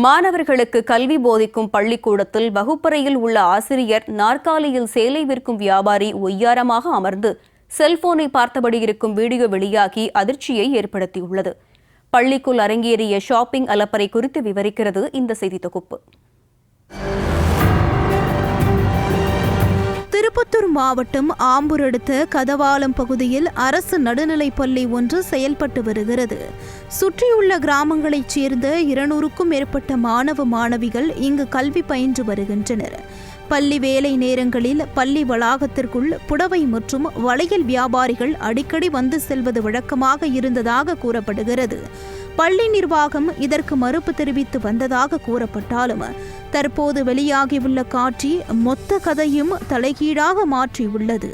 மாணவர்களுக்கு கல்வி போதிக்கும் பள்ளிக்கூடத்தில் வகுப்பறையில் உள்ள ஆசிரியர் நாற்காலியில் சேலை விற்கும் வியாபாரி ஒய்யாரமாக அமர்ந்து செல்போனை பார்த்தபடி இருக்கும் வீடியோ வெளியாகி அதிர்ச்சியை ஏற்படுத்தியுள்ளது. பள்ளிக்குள் அரங்கேறிய ஷாப்பிங் அலப்பறை குறித்து விவரிக்கிறது இந்த செய்தி தொகுப்பு. திருப்பத்தூர் மாவட்டம் ஆம்பூர் அடுத்த கதவாலம் பகுதியில் அரசு நடுநிலைப் பள்ளி ஒன்று செயல்பட்டு வருகிறது. சுற்றியுள்ள கிராமங்களைச் சேர்ந்த 200க்கும் மேற்பட்ட மாணவ மாணவிகள் இங்கு கல்வி பயின்று வருகின்றனர். பள்ளி வேலை நேரங்களில் பள்ளி வளாகத்திற்குள் புடவை மற்றும் வளையல் வியாபாரிகள் அடிக்கடி வந்து செல்வது வழக்கமாக இருந்ததாக கூறப்படுகிறது. பள்ளி நிர்வாகம் இதற்கு மறுப்பு தெரிவித்து வந்ததாக கூறப்பட்டாலும் தற்போது வெளியாகியுள்ள காட்சி மொத்த கதையும் தலைகீழாக மாற்றியுள்ளது.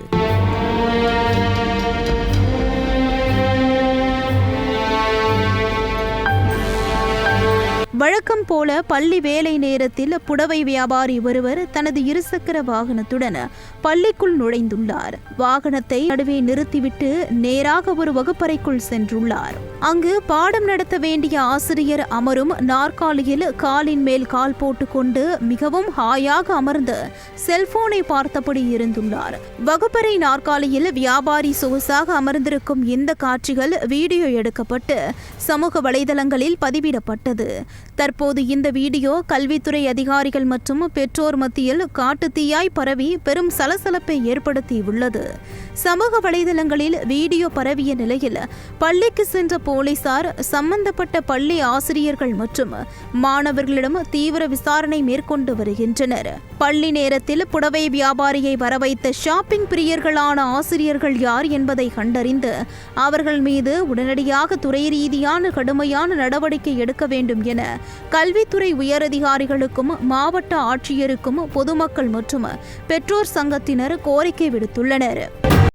வழக்கம் போல பள்ளி வேலை நேரத்தில் புடவை வியாபாரி ஒருவர் தனது இருசக்கர வாகனத்துடன் பள்ளிக்குள் நுழைந்துள்ளார். வாகனத்தை நடுவே நிறுத்திவிட்டு நேராக ஒரு வகுப்பறைக்குள் சென்றுள்ளார். அங்கு பாடம் நடத்த வேண்டிய ஆசிரியர் அமரும் நாற்காலியில் காலின் மேல் கால் போட்டுக்கொண்டு மிகவும் ஹாயாக அமர்ந்து செல்போனை பார்த்தபடி இருந்துள்ளார். வகுப்பறை நாற்காலியில் வியாபாரி சொகுசாக அமர்ந்திருக்கும் இந்த காட்சிகள் வீடியோ எடுக்கப்பட்டு சமூக வலைதளங்களில் பதிவிடப்பட்டது. தற்போது இந்த வீடியோ கல்வித்துறை அதிகாரிகள் மற்றும் பெற்றோர் மத்தியில் காட்டுத்தீயாய் பரவி பெரும் சலசலப்பை ஏற்படுத்தியுள்ளது. சமூக வலைதளங்களில் வீடியோ பரவிய நிலையில் பள்ளிக்கு சென்ற போலீசார் சம்பந்தப்பட்ட பள்ளி ஆசிரியர்கள் மற்றும் மாணவர்களிடம் தீவிர விசாரணை மேற்கொண்டு வருகின்றனர். பள்ளி நேரத்தில் புடவை வியாபாரியை வரவைத்த ஷாப்பிங் பிரியர்களான ஆசிரியர்கள் யார் என்பதை கண்டறிந்து அவர்கள் மீது உடனடியாக துறை ரீதியான கடுமையான நடவடிக்கை எடுக்க வேண்டும் என கல்வித்துறை உயரதிகாரிகளுக்கும் மாவட்ட ஆட்சியருக்கும் பொதுமக்கள் மற்றும் பெற்றோர் சங்கத்தினர் கோரிக்கை விடுத்துள்ளனர்.